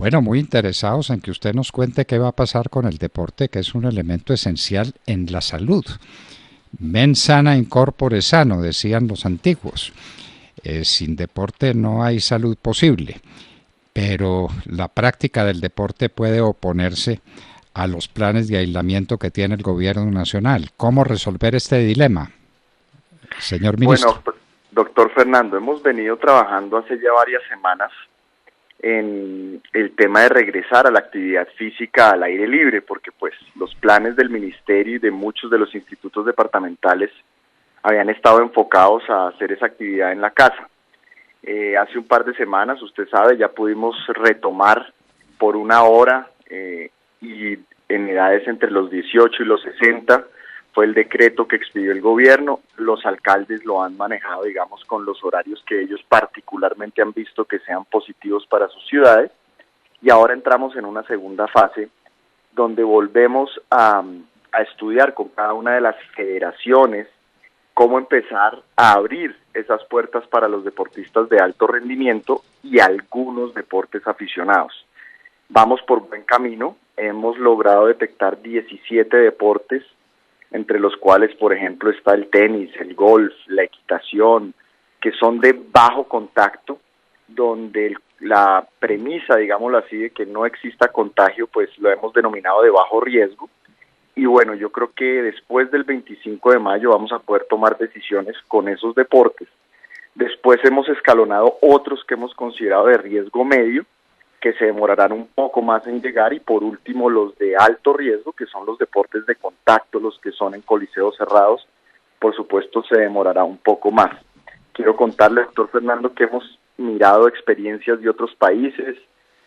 Bueno, muy interesados en que usted nos cuente qué va a pasar con el deporte, que es un elemento esencial en la salud. Mens sana in corpore sano, decían los antiguos. Sin deporte no hay salud posible, pero la práctica del deporte puede oponerse a los planes de aislamiento que tiene el gobierno nacional. ¿Cómo resolver este dilema, señor ministro? Bueno, doctor Fernando, hemos venido trabajando hace ya varias semanas en el tema de regresar a la actividad física al aire libre, porque pues los planes del ministerio y de muchos de los institutos departamentales habían estado enfocados a hacer esa actividad en la casa. Hace un par de semanas, usted sabe, ya pudimos retomar por una hora y en edades entre los 18 y los 60, fue el decreto que expidió el gobierno. Los alcaldes lo han manejado, digamos, con los horarios que ellos particularmente han visto que sean positivos para sus ciudades, y ahora entramos en una segunda fase donde volvemos a estudiar con cada una de las federaciones cómo empezar a abrir esas puertas para los deportistas de alto rendimiento y algunos deportes aficionados. Vamos por buen camino, hemos logrado detectar 17 deportes, entre los cuales, por ejemplo, está el tenis, el golf, la equitación, que son de bajo contacto, donde la premisa, digámoslo así, de que no exista contagio, pues lo hemos denominado de bajo riesgo. Y bueno, yo creo que después del 25 de mayo vamos a poder tomar decisiones con esos deportes. Después hemos escalonado otros que hemos considerado de riesgo medio, que se demorarán un poco más en llegar, y por último los de alto riesgo, que son los deportes de contacto, los que son en coliseos cerrados, por supuesto se demorará un poco más. Quiero contarle, doctor Fernando, que hemos mirado experiencias de otros países.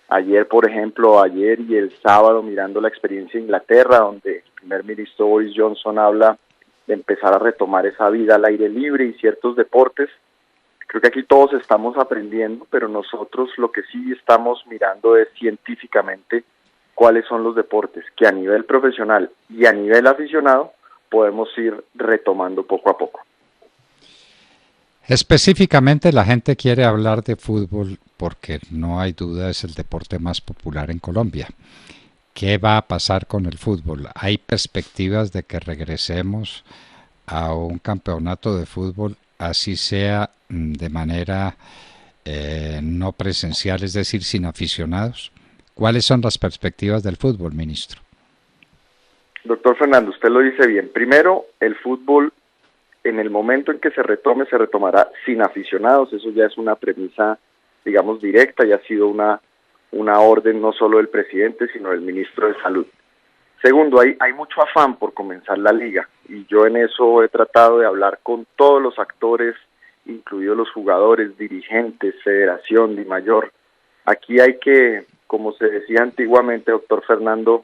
Ayer, por ejemplo, ayer y el sábado, mirando la experiencia de Inglaterra, donde el primer ministro Boris Johnson habla de empezar a retomar esa vida al aire libre y ciertos deportes. Creo que aquí todos estamos aprendiendo, pero nosotros lo que sí estamos mirando es científicamente cuáles son los deportes que a nivel profesional y a nivel aficionado podemos ir retomando poco a poco. Específicamente la gente quiere hablar de fútbol porque no hay duda es el deporte más popular en Colombia. ¿Qué va a pasar con el fútbol? ¿Hay perspectivas de que regresemos a un campeonato de fútbol, así sea de manera no presencial, es decir, sin aficionados? ¿Cuáles son las perspectivas del fútbol, ministro? Doctor Fernando, usted lo dice bien. Primero, el fútbol, en el momento en que se retome, se retomará sin aficionados. Eso ya es una premisa, digamos, directa, y ha sido una orden no solo del presidente, sino del ministro de Salud. Segundo, hay mucho afán por comenzar la liga, y yo en eso he tratado de hablar con todos los actores, incluidos los jugadores, dirigentes, federación, DIMAYOR. Aquí hay que, como se decía antiguamente, doctor Fernando,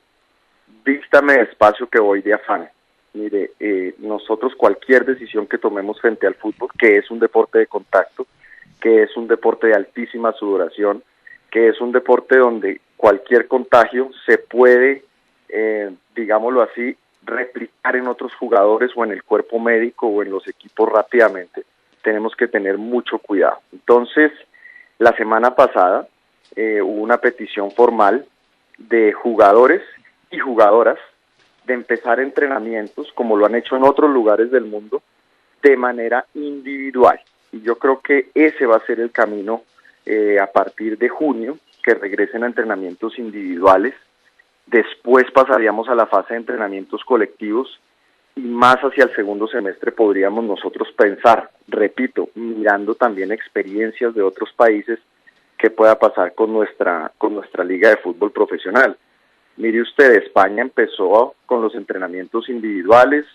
vístame despacio que voy de afán. Mire, nosotros cualquier decisión que tomemos frente al fútbol, que es un deporte de contacto, que es un deporte de altísima sudoración, que es un deporte donde cualquier contagio se puede, digámoslo así, replicar en otros jugadores o en el cuerpo médico o en los equipos rápidamente, tenemos que tener mucho cuidado. Entonces, la semana pasada hubo una petición formal de jugadores y jugadoras de empezar entrenamientos, como lo han hecho en otros lugares del mundo, de manera individual. Y yo creo que ese va a ser el camino a partir de junio, que regresen a entrenamientos individuales. Después pasaríamos a la fase de entrenamientos colectivos, y más hacia el segundo semestre podríamos nosotros pensar, repito, mirando también experiencias de otros países, qué pueda pasar con nuestra liga de fútbol profesional. Mire usted, España empezó con los entrenamientos individuales,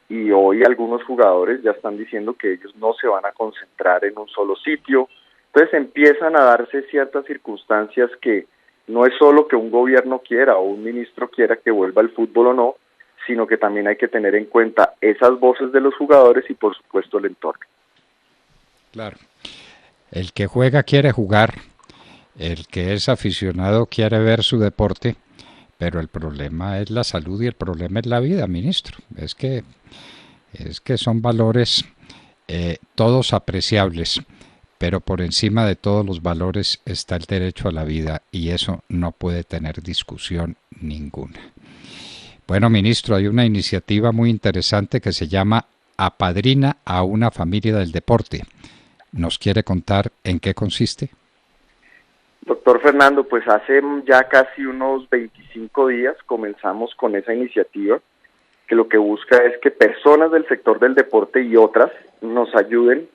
y hoy algunos jugadores ya están diciendo que ellos no se van a concentrar en un solo sitio. Entonces empiezan a darse ciertas circunstancias que no es solo que un gobierno quiera o un ministro quiera que vuelva el fútbol o no, sino que también hay que tener en cuenta esas voces de los jugadores y por supuesto el entorno. Claro. El que juega quiere jugar, el que es aficionado quiere ver su deporte, pero el problema es la salud y el problema es la vida, ministro. Es que son valores todos apreciables, pero por encima de todos los valores está el derecho a la vida y eso no puede tener discusión ninguna. Bueno, ministro, hay una iniciativa muy interesante que se llama Apadrina a una familia del deporte. ¿Nos quiere contar en qué consiste? Doctor Fernando, pues hace ya casi unos 25 días comenzamos con esa iniciativa que lo que busca es que personas del sector del deporte y otras nos ayuden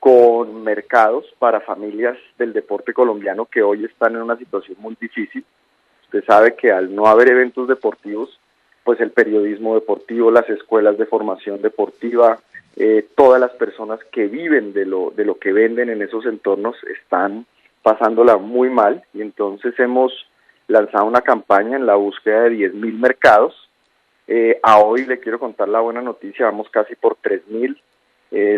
con mercados para familias del deporte colombiano que hoy están en una situación muy difícil. Usted sabe que al no haber eventos deportivos, pues el periodismo deportivo, las escuelas de formación deportiva, todas las personas que viven de lo que venden en esos entornos están pasándola muy mal, y entonces hemos lanzado una campaña en la búsqueda de 10.000 mercados. A hoy le quiero contar la buena noticia, vamos casi por 3.000,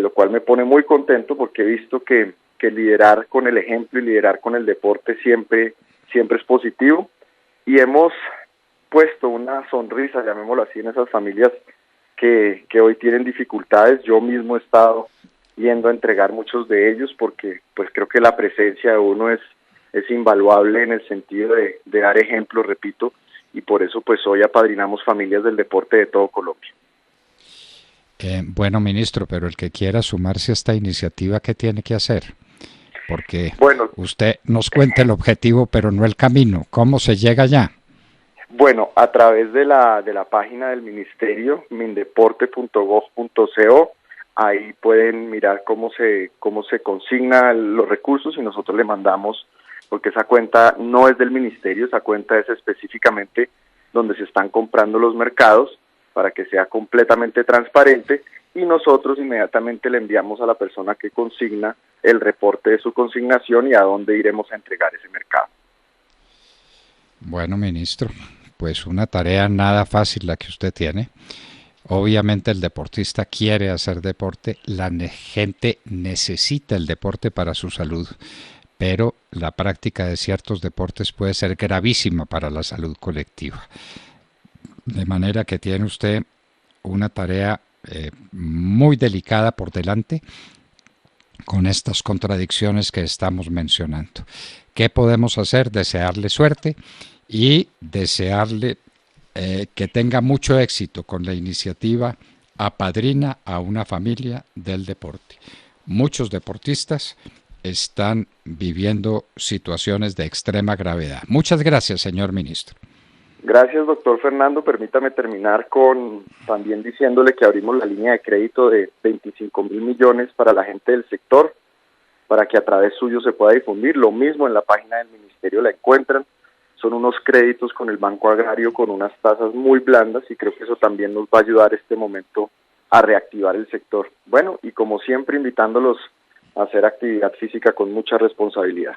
lo cual me pone muy contento porque he visto que liderar con el ejemplo y liderar con el deporte siempre es positivo, y hemos puesto una sonrisa, llamémoslo así, en esas familias que hoy tienen dificultades. Yo mismo he estado yendo a entregar muchos de ellos porque pues creo que la presencia de uno es invaluable en el sentido de dar ejemplo, repito, y por eso pues hoy apadrinamos familias del deporte de todo Colombia. Bueno, ministro, pero el que quiera sumarse a esta iniciativa, ¿qué tiene que hacer? Porque bueno, usted nos cuenta el objetivo, pero no el camino. ¿Cómo se llega allá? Bueno, a través de la página del ministerio, mindeporte.gov.co, ahí pueden mirar cómo se consignan los recursos y nosotros le mandamos, porque esa cuenta no es del ministerio, esa cuenta es específicamente donde se están comprando los mercados para que sea completamente transparente, y nosotros inmediatamente le enviamos a la persona que consigna el reporte de su consignación y a dónde iremos a entregar ese mercado. Bueno, ministro, pues una tarea nada fácil la que usted tiene. Obviamente el deportista quiere hacer deporte, la gente necesita el deporte para su salud, pero la práctica de ciertos deportes puede ser gravísima para la salud colectiva. De manera que tiene usted una tarea muy delicada por delante con estas contradicciones que estamos mencionando. ¿Qué podemos hacer? Desearle suerte y desearle que tenga mucho éxito con la iniciativa Apadrina a una familia del deporte. Muchos deportistas están viviendo situaciones de extrema gravedad. Muchas gracias, señor ministro. Gracias, doctor Fernando. Permítame terminar con también diciéndole que abrimos la línea de crédito de 25.000 millones para la gente del sector, para que a través suyo se pueda difundir. Lo mismo en la página del ministerio la encuentran. Son unos créditos con el Banco Agrario con unas tasas muy blandas, y creo que eso también nos va a ayudar este momento a reactivar el sector. Bueno, y como siempre, invitándolos a hacer actividad física con mucha responsabilidad.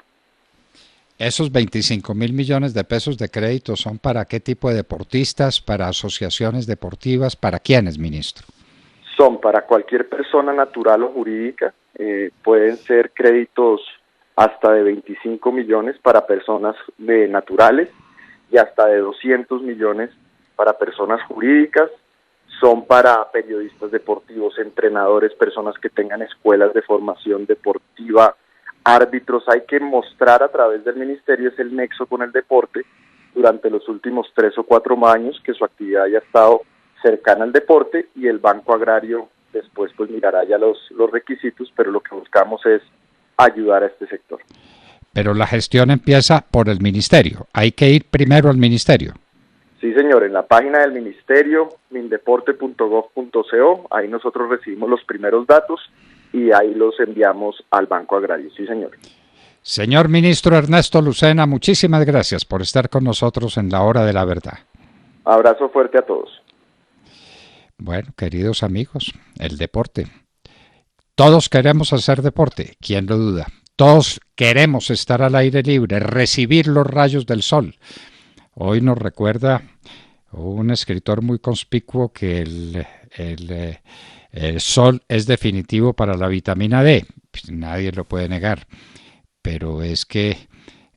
¿Esos 25.000 millones de pesos de crédito son para qué tipo de deportistas, para asociaciones deportivas, para quiénes, ministro? Son para cualquier persona natural o jurídica, pueden ser créditos hasta de 25 millones para personas naturales y hasta de 200 millones para personas jurídicas. Son para periodistas deportivos, entrenadores, personas que tengan escuelas de formación deportiva, árbitros. Hay que mostrar a través del ministerio es el nexo con el deporte durante los últimos 3 o 4 años, que su actividad haya estado cercana al deporte, y el Banco Agrario después pues mirará ya los requisitos, pero lo que buscamos es ayudar a este sector. Pero la gestión empieza por el ministerio, hay que ir primero al ministerio. Sí, señor, en la página del ministerio, mindeporte.gov.co, ahí nosotros recibimos los primeros datos y ahí los enviamos al Banco Agrario. Sí, señor. Señor ministro Ernesto Lucena, muchísimas gracias por estar con nosotros en la Hora de la Verdad. Abrazo fuerte a todos. Bueno, queridos amigos, el deporte. Todos queremos hacer deporte, ¿quién lo duda? Todos queremos estar al aire libre, recibir los rayos del sol. Hoy nos recuerda un escritor muy conspicuo que el sol es definitivo para la vitamina D. Pues nadie lo puede negar, pero es que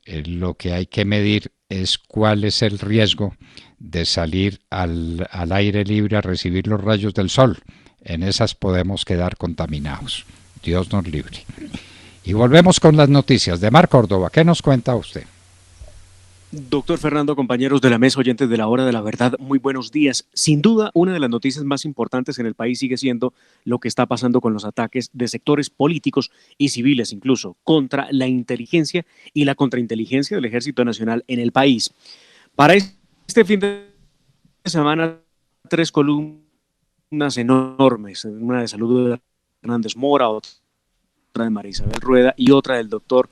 lo que hay que medir es cuál es el riesgo de salir al aire libre a recibir los rayos del sol. En esas podemos quedar contaminados. Dios nos libre. Y volvemos con las noticias de Mar Córdoba. ¿Qué nos cuenta usted? Doctor Fernando, compañeros de la mesa, oyentes de la Hora de la Verdad, muy buenos días. Sin duda, una de las noticias más importantes en el país sigue siendo lo que está pasando con los ataques de sectores políticos y civiles incluso contra la inteligencia y la contrainteligencia del Ejército Nacional en el país. Para este fin de semana, 3 columnas enormes, una de Salud de Hernández Mora, otra de María Isabel Rueda y otra del doctor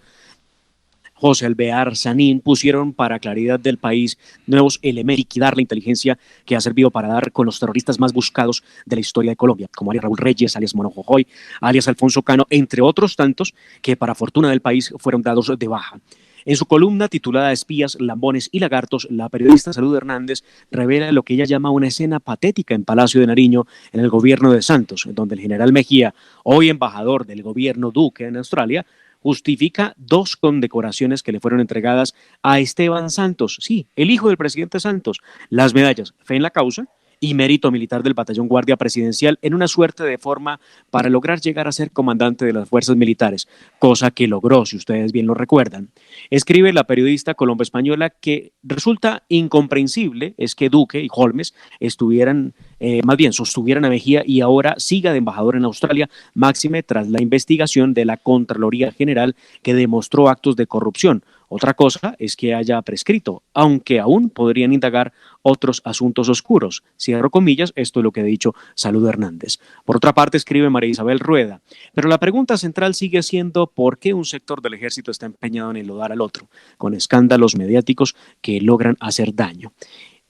José Alvear Sanín, pusieron para claridad del país nuevos elementos, liquidar la inteligencia que ha servido para dar con los terroristas más buscados de la historia de Colombia, como alias Raúl Reyes, alias Mono Jojoy, alias Alfonso Cano, entre otros tantos que para fortuna del país fueron dados de baja. En su columna titulada Espías, Lambones y Lagartos, la periodista Salud Hernández revela lo que ella llama una escena patética en Palacio de Nariño en el gobierno de Santos, donde el general Mejía, hoy embajador del gobierno Duque en Australia, justifica 2 condecoraciones que le fueron entregadas a Esteban Santos, sí, el hijo del presidente Santos, las medallas Fe en la Causa y Mérito Militar del Batallón Guardia Presidencial en una suerte de forma para lograr llegar a ser comandante de las fuerzas militares, cosa que logró, si ustedes bien lo recuerdan. Escribe la periodista colombo-española que resulta incomprensible es que Duque y Holmes sostuvieran a Mejía y ahora siga de embajador en Australia, máxime tras la investigación de la Contraloría General que demostró actos de corrupción. Otra cosa es que haya prescrito, aunque aún podrían indagar otros asuntos oscuros. Cierro comillas, esto es lo que ha dicho Salud Hernández. Por otra parte, escribe María Isabel Rueda, pero la pregunta central sigue siendo ¿por qué un sector del ejército está empeñado en enlodar al otro, con escándalos mediáticos que logran hacer daño?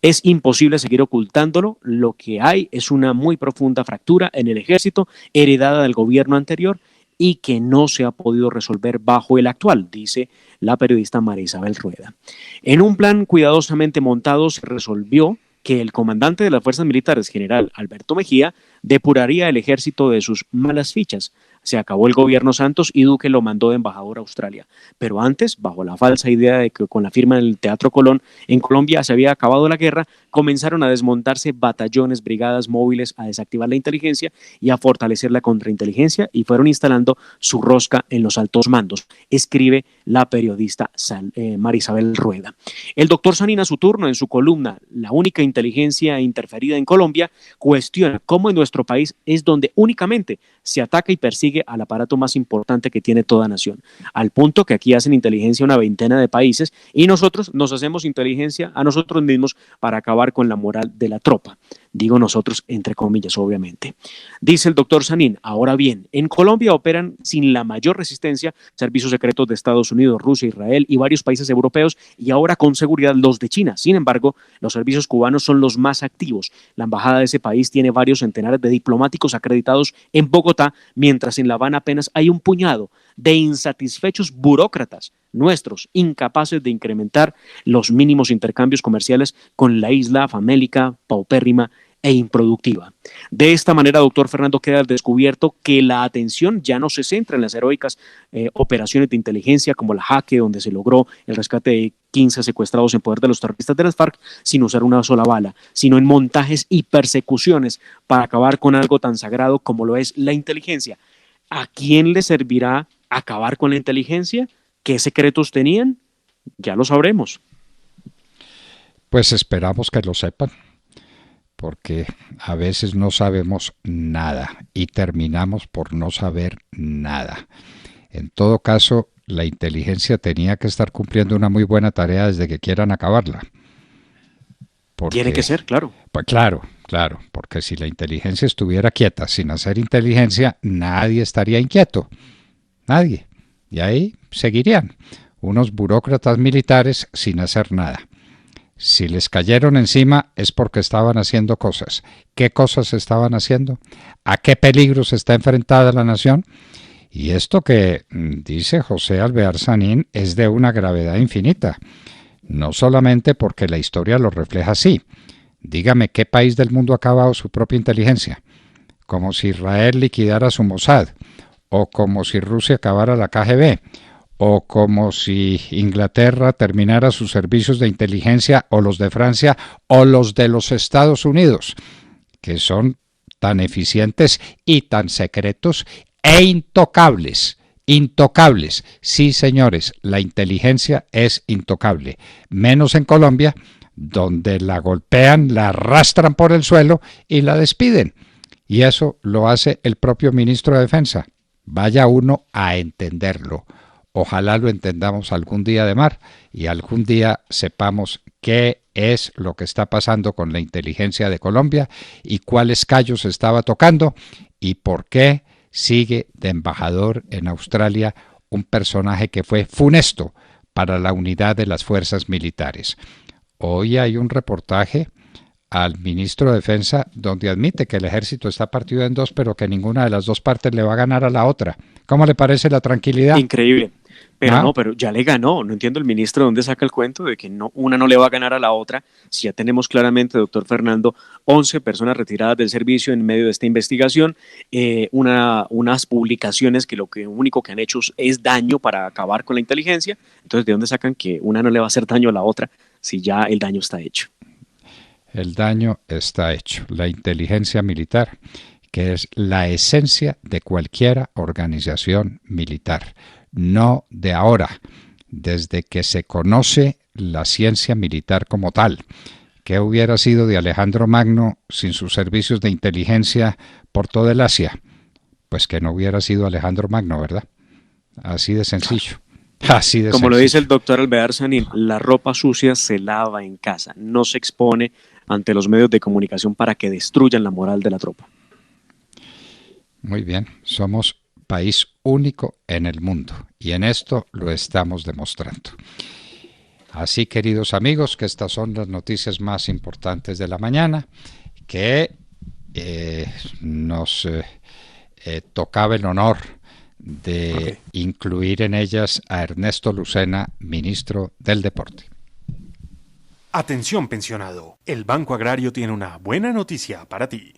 Es imposible seguir ocultándolo, lo que hay es una muy profunda fractura en el ejército heredada del gobierno anterior y que no se ha podido resolver bajo el actual, dice la periodista María Isabel Rueda. En un plan cuidadosamente montado se resolvió que el comandante de las fuerzas militares, general Alberto Mejía, depuraría el ejército de sus malas fichas. Se acabó el gobierno Santos y Duque lo mandó de embajador a Australia. Pero antes, bajo la falsa idea de que con la firma del Teatro Colón en Colombia se había acabado la guerra, comenzaron a desmontarse batallones, brigadas móviles, a desactivar la inteligencia y a fortalecer la contrainteligencia y fueron instalando su rosca en los altos mandos, escribe la periodista María Isabel Rueda. El doctor Sanín, a su turno, en su columna La única inteligencia interferida en Colombia, cuestiona cómo en nuestro país es donde únicamente se ataca y persigue al aparato más importante que tiene toda nación, al punto que aquí hacen inteligencia una veintena de países y nosotros nos hacemos inteligencia a nosotros mismos para acabar con la moral de la tropa. Digo nosotros entre comillas, obviamente. Dice el doctor Sanín, ahora bien, en Colombia operan sin la mayor resistencia servicios secretos de Estados Unidos, Rusia, Israel y varios países europeos y ahora con seguridad los de China. Sin embargo, los servicios cubanos son los más activos. La embajada de ese país tiene varios centenares de diplomáticos acreditados en Bogotá, mientras en La Habana apenas hay un puñado de insatisfechos burócratas nuestros, incapaces de incrementar los mínimos intercambios comerciales con la isla famélica, paupérrima e improductiva. De esta manera, doctor Fernando, queda al descubierto que la atención ya no se centra en las heroicas operaciones de inteligencia como la Jaque, donde se logró el rescate de 15 secuestrados en poder de los terroristas de las FARC sin usar una sola bala, sino en montajes y persecuciones para acabar con algo tan sagrado como lo es la inteligencia. ¿A quién le servirá acabar con la inteligencia? ¿Qué secretos tenían? Ya lo sabremos. Pues esperamos que lo sepan, porque a veces no sabemos nada y terminamos por no saber nada. En todo caso, la inteligencia tenía que estar cumpliendo una muy buena tarea desde que quieran acabarla. Tiene que ser, claro. Pues claro, porque si la inteligencia estuviera quieta sin hacer inteligencia, nadie estaría inquieto. Nadie. Y ahí seguirían unos burócratas militares sin hacer nada. Si les cayeron encima es porque estaban haciendo cosas. ¿Qué cosas estaban haciendo? ¿A qué peligros está enfrentada la nación? Y esto que dice José Alvear Sanín es de una gravedad infinita. No solamente porque la historia lo refleja así. Dígame, ¿qué país del mundo ha acabado su propia inteligencia? Como si Israel liquidara su Mossad, o como si Rusia acabara la KGB, o como si Inglaterra terminara sus servicios de inteligencia, o los de Francia, o los de los Estados Unidos, que son tan eficientes y tan secretos e intocables intocables. Sí, señores, la inteligencia es intocable, menos en Colombia, donde la golpean, la arrastran por el suelo y la despiden. Y eso lo hace el propio ministro de Defensa. Vaya uno a entenderlo. Ojalá lo entendamos algún día de mar y algún día sepamos qué es lo que está pasando con la inteligencia de Colombia y cuáles callos estaba tocando y por qué sigue de embajador en Australia un personaje que fue funesto para la unidad de las fuerzas militares. Hoy hay un reportaje al ministro de Defensa donde admite que el ejército está partido en dos, pero que ninguna de las dos partes le va a ganar a la otra. ¿Cómo le parece la tranquilidad? Increíble. Pero no, pero ya le ganó. No entiendo el ministro de dónde saca el cuento de que no, una no le va a ganar a la otra. Si ya tenemos claramente, doctor Fernando, 11 personas retiradas del servicio en medio de esta investigación, unas publicaciones que lo único que han hecho es daño para acabar con la inteligencia. Entonces, ¿de dónde sacan que una no le va a hacer daño a la otra si ya el daño está hecho? El daño está hecho. La inteligencia militar, que es la esencia de cualquier organización militar. No de ahora, desde que se conoce la ciencia militar como tal. ¿Qué hubiera sido de Alejandro Magno sin sus servicios de inteligencia por toda el Asia? Pues que no hubiera sido Alejandro Magno, ¿verdad? Así de sencillo. Así de Como sencillo. lo dice el doctor Alvear Sanín, la ropa sucia se lava en casa, no se expone ante los medios de comunicación para que destruyan la moral de la tropa. Muy bien, somos país único en el mundo y en esto lo estamos demostrando. Así, queridos amigos, que estas son las noticias más importantes de la mañana, que nos tocaba el honor de incluir en ellas a Ernesto Lucena, ministro del Deporte. Atención, pensionado. El Banco Agrario tiene una buena noticia para ti.